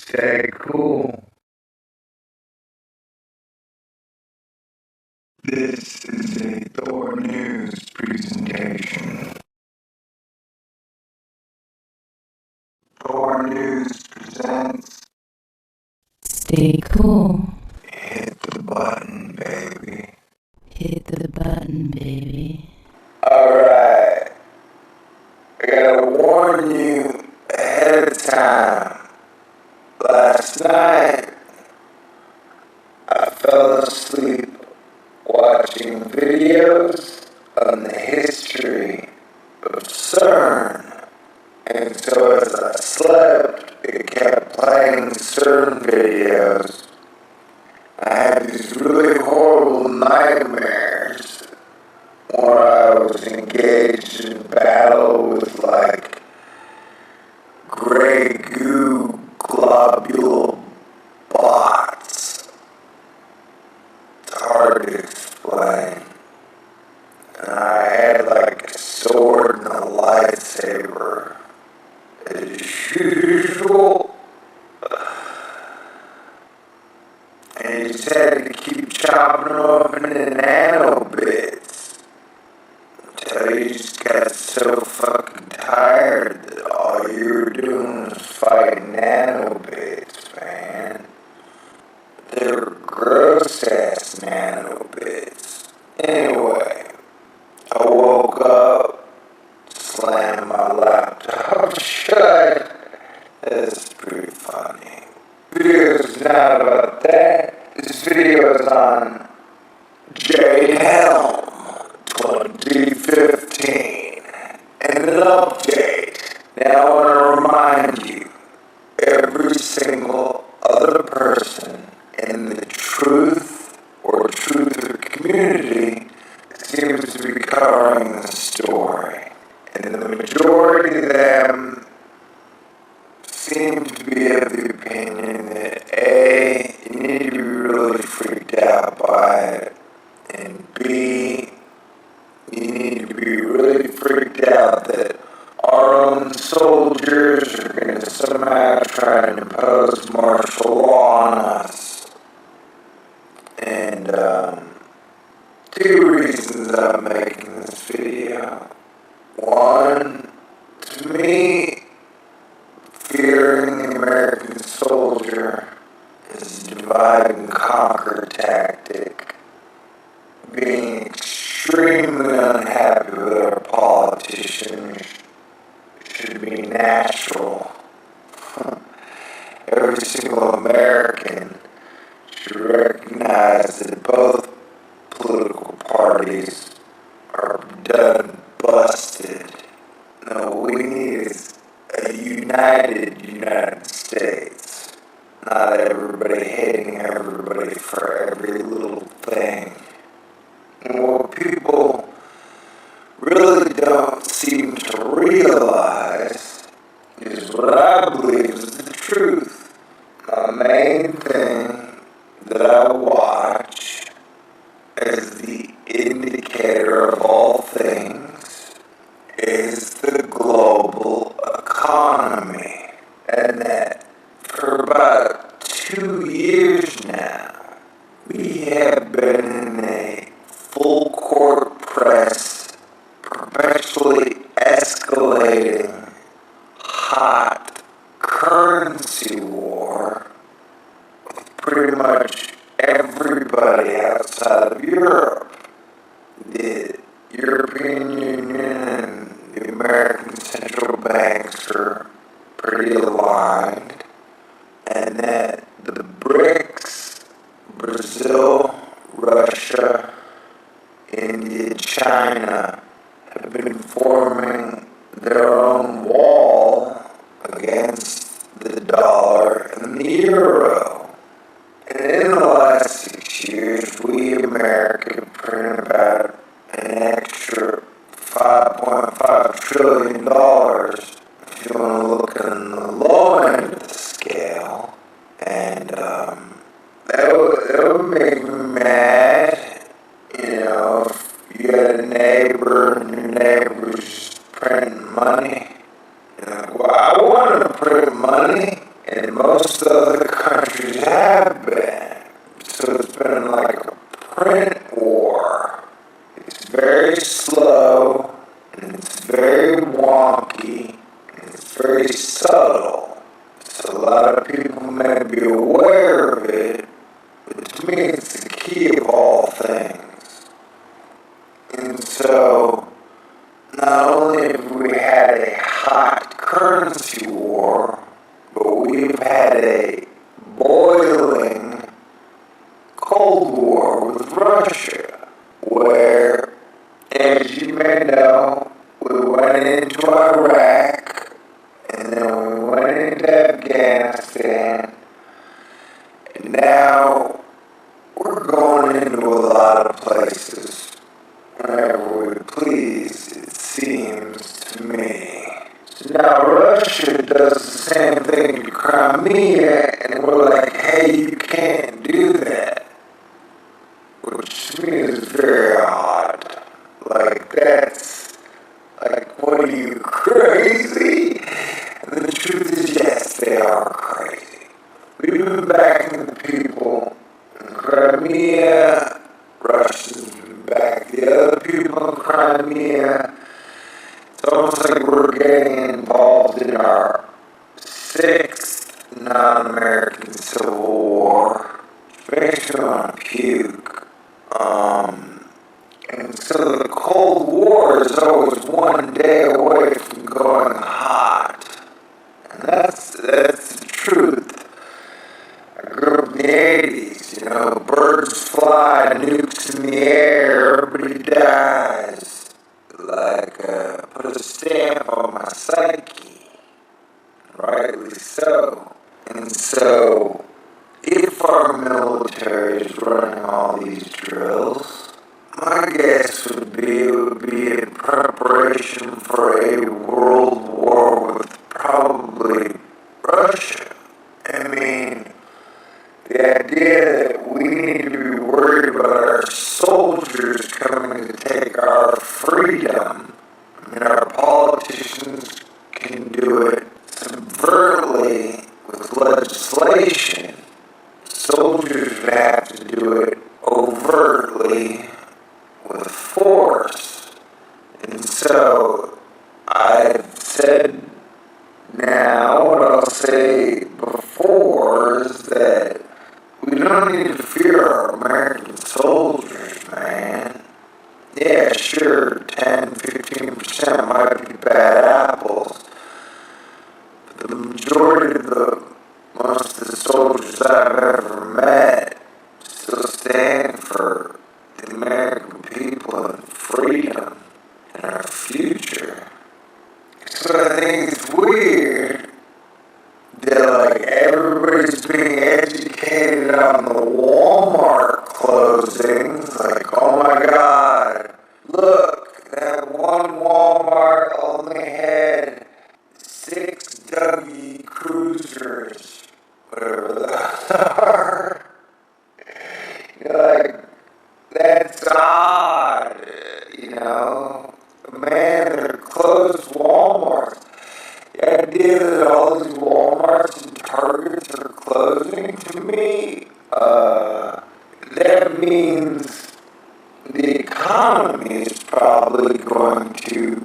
Stay cool. This is a Thor News presentation. Thor News presents Stay cool. Hit the button, baby. Hit the button, baby. Alright. I gotta warn you ahead of time. Last night, I fell asleep watching videos on the history of CERN. And so as I slept, it kept playing certain videos. I had these really horrible nightmares where I was engaged in battle with like gray goo globule bots. It's hard to explain. And I had like a sword and a lightsaber as usual. And you just had to keep chopping open the nano bits until you just got so fucking tired that all you were doing was fighting nano bits, man. They were gross ass nano bits. Anyway, I woke up, slammed my laptop shut. That's pretty funny. Video is not about that. This video is on Jade Helm 2015 and an update. Now I want to remind you, every single other person in the truth or truther community seems to be covering the story. And the majority of them seem to be of the opinion that A, you need to be really freaked out by it, and B, you need to be really freaked out that our own soldiers are going to somehow try and impose martial law on us. And two reasons I'm making this video. One, to me, fearing the American soldier is a divide and conquer tactic. Being extremely unhappy with our politicians should be natural. Every single American should recognize that both political parties are done busted. No, we need is a united United States. Not everybody hating everybody for every little thing. And what people really don't seem to realize is what I believe is the truth. My main thing that I watch as the indicator of all things is the global economy. And that for about 2 years now, we have been in a full court press, perpetually escalating, hot currency war with pretty much everybody outside of Europe. The European Union and the American central banks are pretty aligned, and that the BRICS, Brazil, Russia, India, China, have been forming their own wall against the dollar and the euro. And in the last 6 years, we America printed about an extra $5.5 trillion. If you want to look on the low end of the scale, and that would make me mad. You know, if you got a neighbor and your neighbor's just printing money, you're like, well, I want to print money, and most of have been. So it's been like a print war. It's very slow, and it's very wonky, and it's very subtle. So a lot of people may be aware of it, but to me it's the key of all things. And so, not only have we had a hot currency war, but we've had a boiling Cold War with Russia, where, as you may know, we went into Iraq, and then we went into Afghanistan, and now we're going into a lot of places whenever we please, it seems to me. So now Russia does the same thing to Crimea, and we're like, hey, you can't do that. Which to me is very odd. Like, that's, like, what are you, crazy? And the truth is, yes, they are crazy. We've been backing the people in Crimea, Russians have been backing the other people in Crimea. It's almost like we're getting involved in our sixth non-American Civil War. It makes me want to puke. And so the Cold War is always one day away from going hot. And that's the truth. I grew up in the 80s, you know, birds fly, nukes in the air, everybody dies. Like, put a stamp on my psyche. Rightly so. And so, if our military is running all these drills, my guess would be it would be in preparation for a world war with probably Russia. I mean, the idea that we need to be worried about our soldiers coming to take our freedom, I mean, our politicians can do it subvertly with legislation. Soldiers would have to do it overtly with force. And so I've said now what I'll say before is that we don't need to fear our American soldiers, man. Yeah, sure, 10-15% might be bad apples, but the majority of most of the soldiers I've ever met still stand for the American people and freedom and our future. So I think it's weird that, like, everybody's being educated on the Walmart closings. Like, oh my God, look, that one Walmart only had 6 W Cruisers, whatever those are. You're like, that's odd, you know. Man, they're closed Walmarts. The idea that all these Walmarts and Targets are closing, to me, that means the economy is probably going to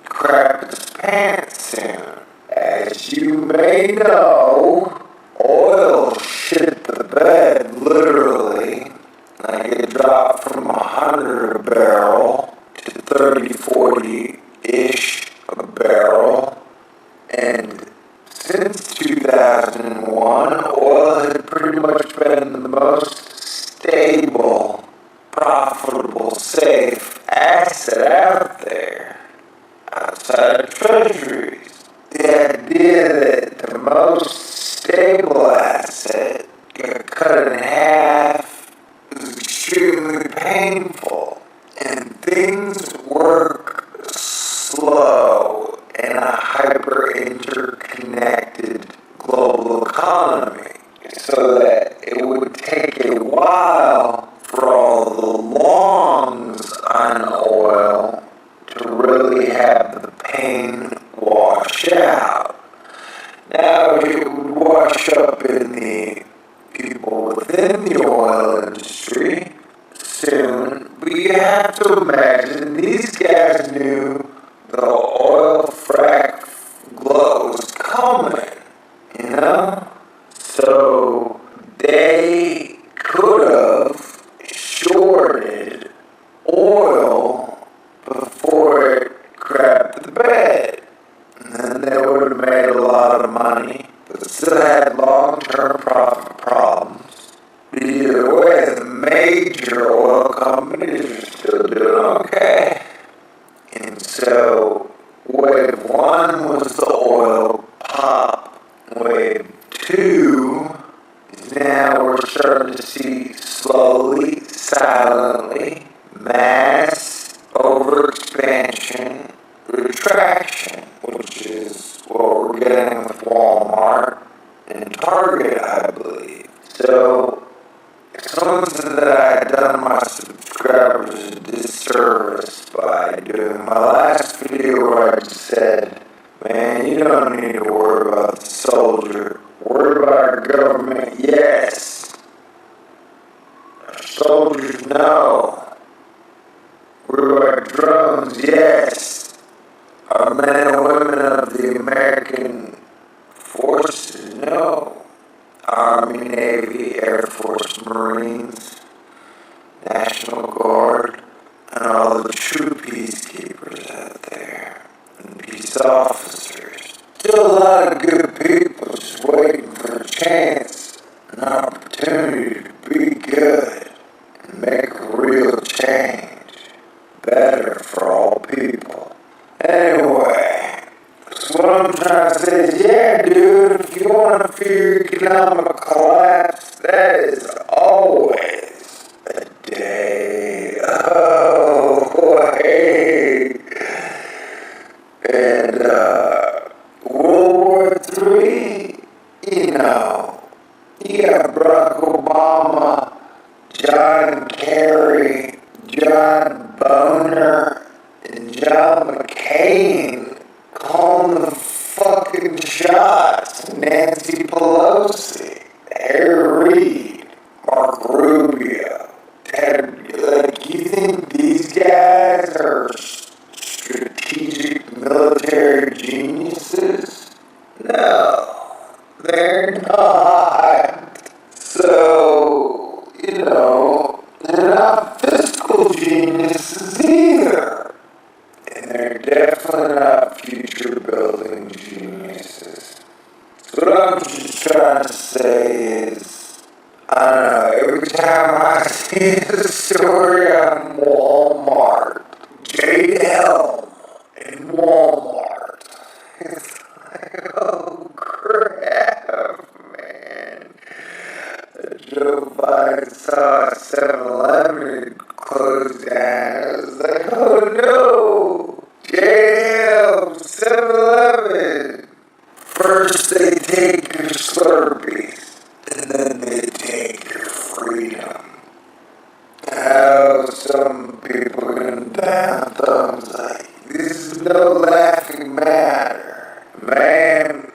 crap its pants soon. As you may know, oil shit the bed, literally. Like, it dropped from 100 a barrel to 30, 40-ish a barrel. And since 2001, oil had pretty much been the most stable, profitable, safe asset out there, outside of treasuries. The idea that the most stable asset got cut in half is extremely painful. And things work slow in a hyper-interconnected global economy, so that it would take a while for all the longs on oil to really have the pain wash out. Now, it would wash up in the within the oil industry soon, but you have to imagine these guys knew the oil frack glow was coming, you know? So they could have shorted oil before it crapped the bed. And then they would have made a lot of money, but still had long-term profit problems. But either way, the major oil companies are still doing okay. And so, wave one was the oil pop. Wave two is now we're starting to see slowly, silently, mass overexpansion, retraction, which is what we're getting with Walmart and Target, I believe. So, someone said that I had done my subscribers a disservice by doing my last video where I just said, man, you don't need to worry about the soldier. Worry about our government, yes. Our soldiers, no. Worry about drones, yes. Our men and women of the American forces, no. Army, Navy, Air Force, Marines, National Guard, and all the true peacekeepers out there, and peace officers. Still a lot of good people just waiting for a chance, an opportunity to be good, and make a real change, better for all people. Anyway, so what I'm trying to say is, yeah, dude, if you want to fear economic collapse, that is always a day away. And, World War III, you know, you got Barack Obama, John Kerry, John Boner, and John McCain calling the fucking shots. Nancy Pelosi, Harry Reid, Mark Rubio, Ted, like, you think these guys are strategic military geniuses? No, they're not. So, you know, they're not fiscal geniuses either. And they're definitely not future building geniuses. So what I'm just trying to say is, I don't know, every time I see a story on Walmart, Jade Helm in Walmart, it's like, oh crap, man. Joe Biden saw 7-Eleven close down. I was like, oh no! Jail! 7-Eleven! First they take your Slurpees, and then they take your freedom. How some people are gonna down thumbs like, this is no laughing matter. Man,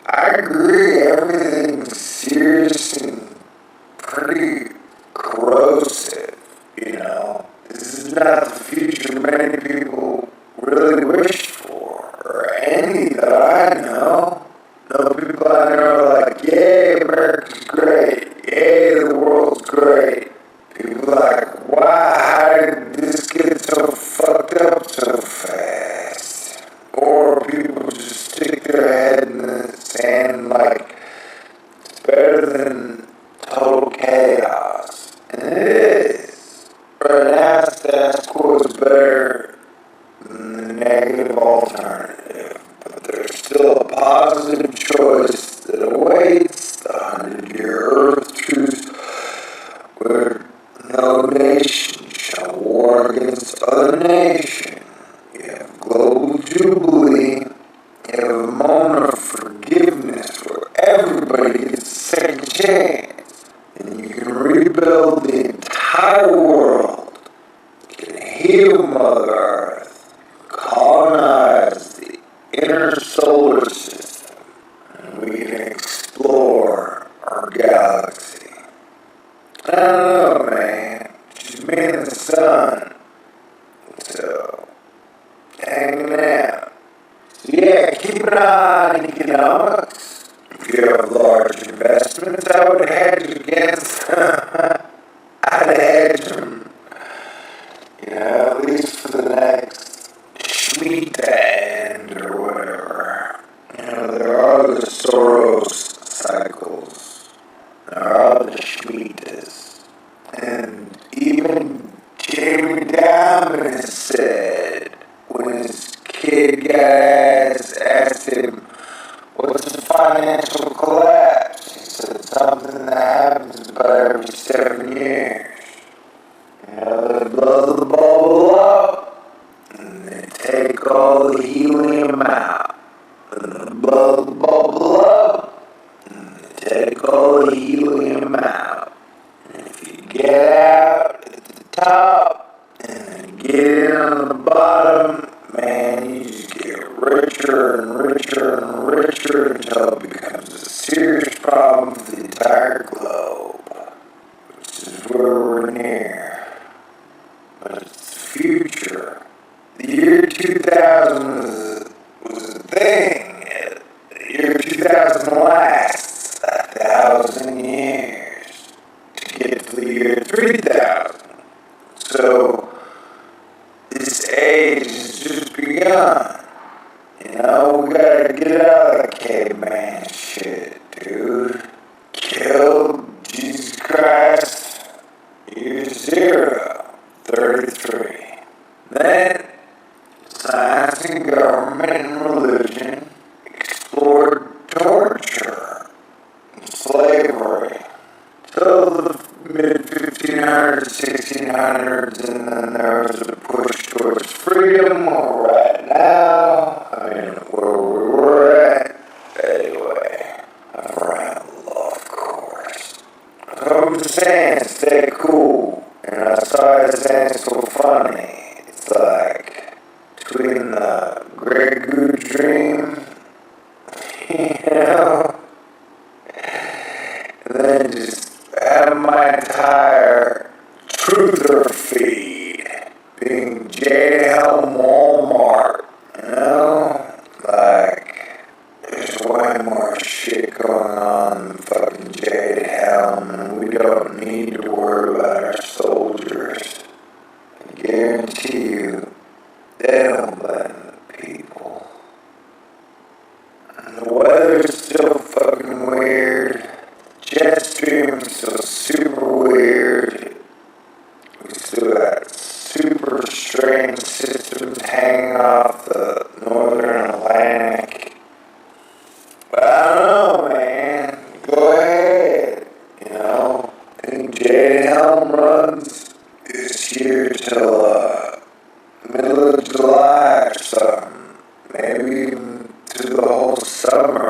I agree, everything's serious and pretty corrosive, you know. This is not the future many people really wish for, or any that I know. No, people I know are like, yay, America's great, yay, the world's great. People are like, why, how did this get so fucked up so fast? Or people just stick their head in the sand like, it's better than total chaos. And it is. But an status quo is better than the negative alternative. But there's still a positive choice that awaits the 100-year Earth truce where no nation shall war against other nation. You have global jubilee. You have a moment of forgiveness where everybody gets a second chance. And you can rebuild the entire world. You can heal Mother Earth. Colonize the inner solar system. And we can explore our galaxy. I don't know, man. Just me and the sun. So, hanging out. So yeah, keep an eye on economics. If you have large investments, I would hedge against. I'd hedge them. You know, at least for the next sweet end or whatever. You know, there are the Soros cycles. There are the Shemitahs. And even Jamie Dimon has said, when his kid guys asked him, what's the financial collapse? He said something that happens about every 7 years. You know, they blow the bubble up, and they take all the helium out. And they blow the bubble up, and they take all the helium out. And if you get out at the top, and then get in on the bottom, man, you just get richer and richer and richer until it becomes a serious problem for the entire globe, which is where we're near. But it's the future. The year 2000 was a thing. The year 2000 lasts 1,000 years to get to the year 3000. So, this age has just begun. You know, we gotta get out of the caveman shit, dude. Kill Jesus Christ, year 0, 33. Then, science and government and religion explored torture and slavery till the mid-1500s, 1600s, and then there was a push towards freedom. Where we're at now, I mean, where we were at. Anyway, I've ran a love course. So I'm just saying, stay cool. And I saw it saying so funny. It's like, between the Grey Goo dream, you know, and then just have my entire truther feed being Jade Helm Walmart, you know? Like, there's way more shit going on than fucking Jade Helm, and we don't need to worry about our soldiers. I guarantee you, they don't blame the people. And the weather's still fucking weird. Jet stream's still super weird. We still got super strange systems hanging off the northern Atlantic. But I don't know, man. Go ahead. You know, I think Jade Helm runs this year till middle of July or something. Maybe even to the whole summer.